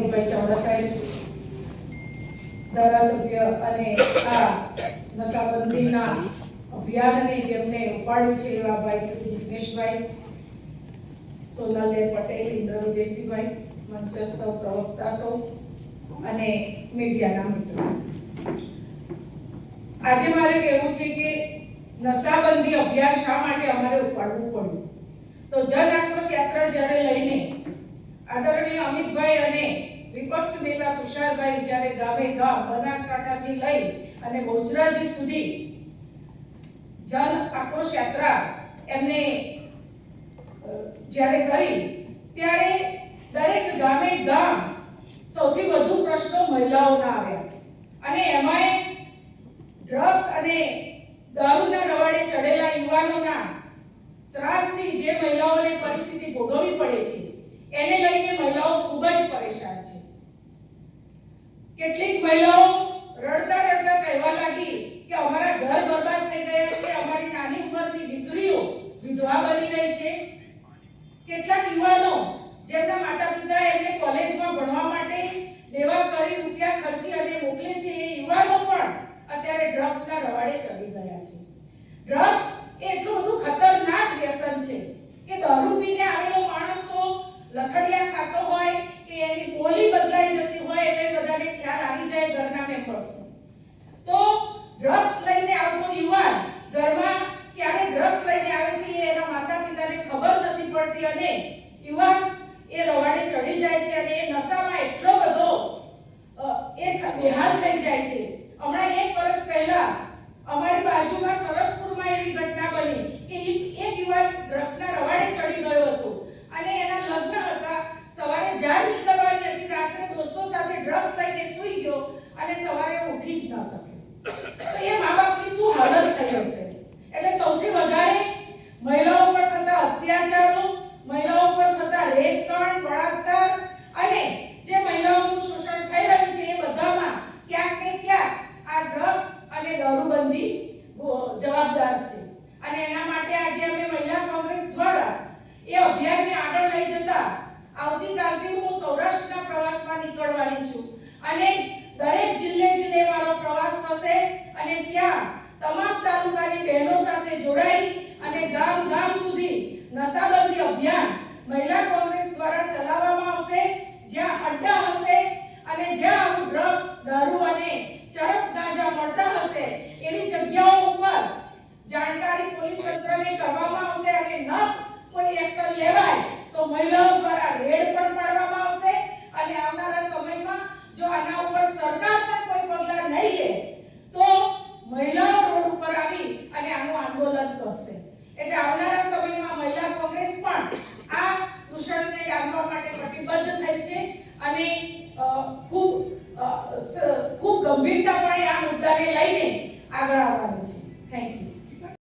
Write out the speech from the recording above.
દેવુભાઈ ચાવડા ધારાસભ્ય અને આ નશાબંધીના અભિયાનને જેમને ઉપાડ્યું છે એવા ભાઈ શ્રી જિગ્નેશભાઈ, સોનલબેન પટેલ, ઇન્દ્ર વિજયસિંહભાઈ, મંચસ્થ પ્રવક્તા સૌ અને મીડિયાના મિત્રો, આજે મારે કહેવું છે કે નશાબંધી અભિયાન શા માટે અમારે ઉપાડવું પડ્યું. તો જન આક્રોશ યાત્રા જ્યારે લઈને આદરણીય અમિતભાઈ અને વિપક્ષ નેતા તુષારભાઈ જ્યારે ગામે ગામ બનાસકાંઠાથી લઈ અને બહુચરાજી સુધી જન આક્રોશ યાત્રા એમને જ્યારે કરી ત્યારે દરેક ગામે ગામ સૌથી વધુ પ્રશ્નો મહિલાઓના આવ્યા અને એમાંય ડ્રગ્સ અને દારૂના રવાડે ચડેલા યુવાનોના ત્રાસથી જે મહિલાઓને પરિસ્થિતિ ભોગવવી પડે છે એને લઈને મહિલાઓ ખૂબ જ પરેશાન છે. કેટલીક મહિલાઓ રડતા રડતા કહેવા લાગી કે અમારા ઘર બરબાદ થઈ ગયા છે, અમારી નાની ઉંમરની દીકરીઓ વિધવા બની રહી છે. કેટલાક યુવાનો જેમના માતા પિતા એમને કોલેજમાં ભણવા માટે દેવા કરી રૂપિયા ખર્ચી અને મોકલે છે, એ યુવાનો પણ અત્યારે ડ્રગ્સના રવાડે ચડી ગયા છે. ડ્રગ્સ એ એટલું બધું ખતરનાક વ્યસન છે કે દારૂ પીને આવેલો માણસ તો લથડિયા ખાતો હોય કે એની બોલી બદલાઈ જતી હોય એટલે બધાને ખ્યાલ આવી જાય ઘરના મેમ્બર્સને. તો ડ્રગ્સ લઈને આવતો યુવાન ઘરમાં ક્યારે ડ્રગ્સ લઈને આવે છે એ એના માતા પિતાને ખબર નથી પડતી અને યુવાન એ રવાડે ચડી જાય છે અને એ નશામાં એટલો બધો બેહાલ થઈ જાય છે. હમણાં 1 વર્ષ પહેલા અમારી બાજુમાં સરસપુરમાં એવી ઘટના બની કે એક યુવાન ડ્રગ્સના રવાડે ચડી ગયો હતો અને એના લગ્ન હતા, સવારે જાર નીકળવાની હતી, રાત્રે દોસ્તો સાથે ડ્રગ્સ લઈને સૂઈ ગયો અને સવારે ઉઠી જ ન શક્યો. તો એ મા-બાપની શું હાલત થઈ હશે. એટલે સૌથી વધારે મહિલાઓ પર થતા અત્યાચારો, મહિલાઓ પર થતા રેપ કાંડ, બળાત્કાર અને જે મહિલાઓનું શોષણ થઈ રહ્યું છે એ બધામાં ક્યાંક ને ક્યાંક આ ડ્રગ્સ અને દારૂબંધી જવાબદાર છે. અને એના માટે આજે અમે મહિલા કોંગ્રેસ દ્વારા એ અભિયાનને આગળ લઈ જતા આવતીકાલથી હું સૌરાષ્ટ્રના પ્રવાસમાં નીકળવાની છું અને દરેક જિલ્લે મારો પ્રવાસ થશે અને ત્યાં તમામ તાલુકાની બહેનો સાથે જોડાઈ અને ગામ સુધી નશાબંધી અભિયાન મહિલા કોંગ્રેસ દ્વારા ચલાવવામાં આવશે. જ્યાં અડ્ડા હશે અને જ્યાં ડ્રગ્સ, દારૂ અને ચરસ ગાંજા મળતા હશે એવી જગ્યાઓ ઉપર જાણકારી પોલીસ તંત્રને કરવામાં આવશે અને ન કોઈ એક્શન લેવાય તો મહિલાઓ દ્વારા રેડ પણ પાડવામાં આવશે. અને આવનારા સમયમાં જો આના ઉપર સરકાર પણ કોઈ પગલાં નહીં લે તો મહિલાઓ રોડ ઉપર આવી અને આનું આંદોલન કરશે. એટલે આવનારા સમયમાં મહિલા કોંગ્રેસ પણ આ દૂષણને ડામવા માટે પ્રતિબદ્ધ થઈ છે અને ખૂબ ગંભીરતાપણે આ મુદ્દાને લઈને આગળ આવવાની છે. Thank you.